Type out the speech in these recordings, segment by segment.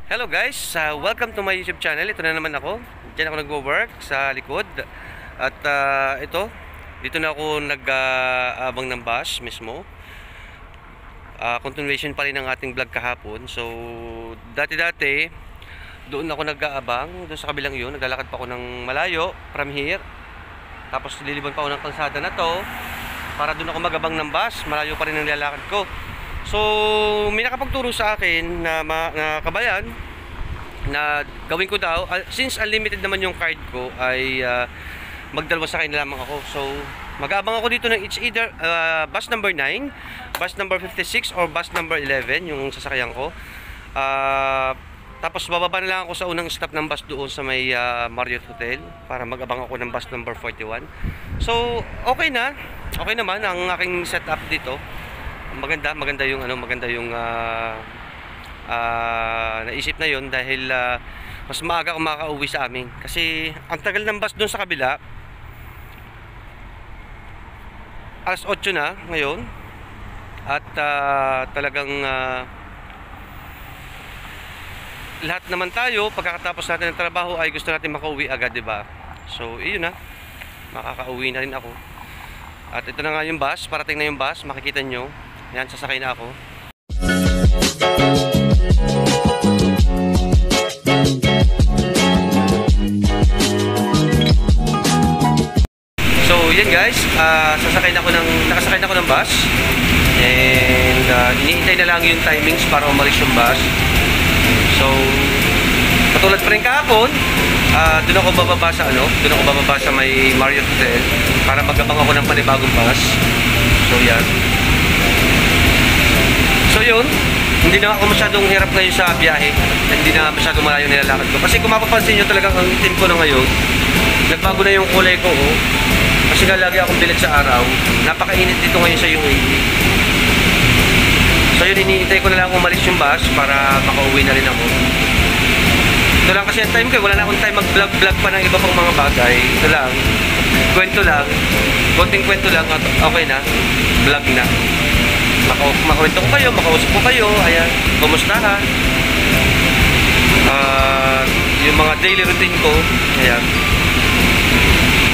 Hello guys, welcome to my YouTube channel. Ito na naman ako. Diyan ako nagwo-work sa likod. At dito na ako nag-abang ng bus mismo. Continuation pa rin ng ating vlog kahapon. So, dati-dati, doon ako nag-aabang. Doon sa kabilang yun, naglalakad pa ako ng malayo from here. Tapos lilibon pa ako ng kalsada na to para doon ako mag-abang ng bus. Malayo pa rin ang nilalakad ko. So, may nakapagturo sa akin na kabayan na gawin ko daw, since unlimited naman yung card ko, ay magdalawa sa akin lamang ako. So, mag-aabang ako dito ng it's either bus number 9, bus number 56, or bus number 11, yung sasakyan ko. Tapos bababa na lang ako sa unang stop ng bus doon sa may Marriott Hotel para mag-abang ako ng bus number 41. So, okay na. Okay naman ang aking setup dito. Maganda yung naisip na yon dahil mas maaga ako makaka-uwi sa amin kasi ang tagal ng bus doon sa kabila. Alas 8 na ngayon at talagang lahat naman tayo pagkatapos natin ng trabaho ay gusto natin makauwi agad, di ba? So iyon na, makaka-uwi na rin ako. At ito na nga yung bus, parating na yung bus, makikita nyo. Yan, sasakay na ako. So, yan guys, nakasakay na ako ng bus. And iniintay na lang yung timings para umalis yung bus. So, katulad pa rin kahapon, doon ako bababa sa may Marriott Hotel para mag-abang ako ng panibagong bus. So, yan. So yun, hindi na ako masyadong hirap ngayon sa biyahe. Hindi na masyadong malayo nilalakad ko. Kasi kung mapapansin nyo talagang ang itim ko na ngayon, nagbago na yung kulay ko. Kasi nga lagi akong bilit sa araw. Napakainit dito ngayon sa UAE. So yun, iniintay ko na lang umalis yung bus para makauwi na rin ako. Ito lang kasi ang time ko. Wala na akong time mag-vlog pa ng iba pang mga bagay. Ito lang. Kwento lang. Konting kwento lang at okay na. Vlog na. Makwento ko kayo, makausap ko kayo. Ayan, kumusta ha? Yung mga daily routine ko. Ayan.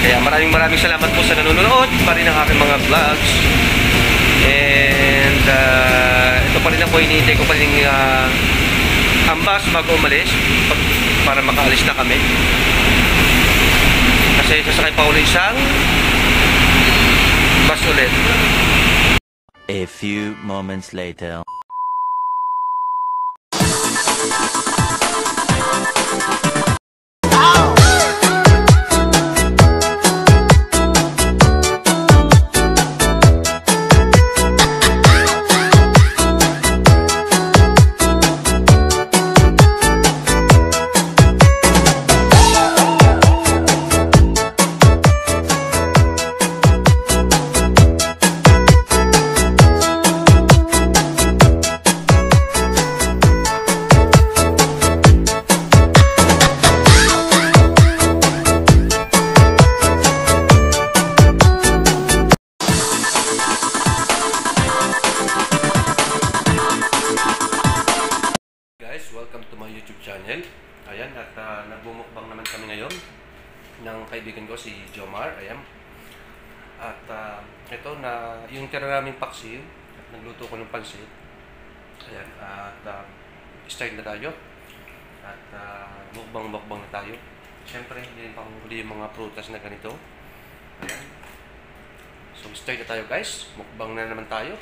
Kaya maraming salamat po sa nanonood pa rin ng aking mga vlogs. And ito pa rin ako, iniintay ko pa rin ang bus bago umalis para makaalis na kami. Kasi sasakay pa ulit isang bus ulit. A few moments later. Welcome to my YouTube channel. Ayan, at nagbumukbang naman kami ngayon ng kaibigan ko si Jomar. Ayan. At ito na yung tira naming paksiw at nagluto ko ng pansit. Ayan, at start na tayo. At mukbang na tayo. Siyempre, hindi rin panghuli yung mga prutas na ganito. Ayan. So start na tayo guys. Mukbang na naman tayo.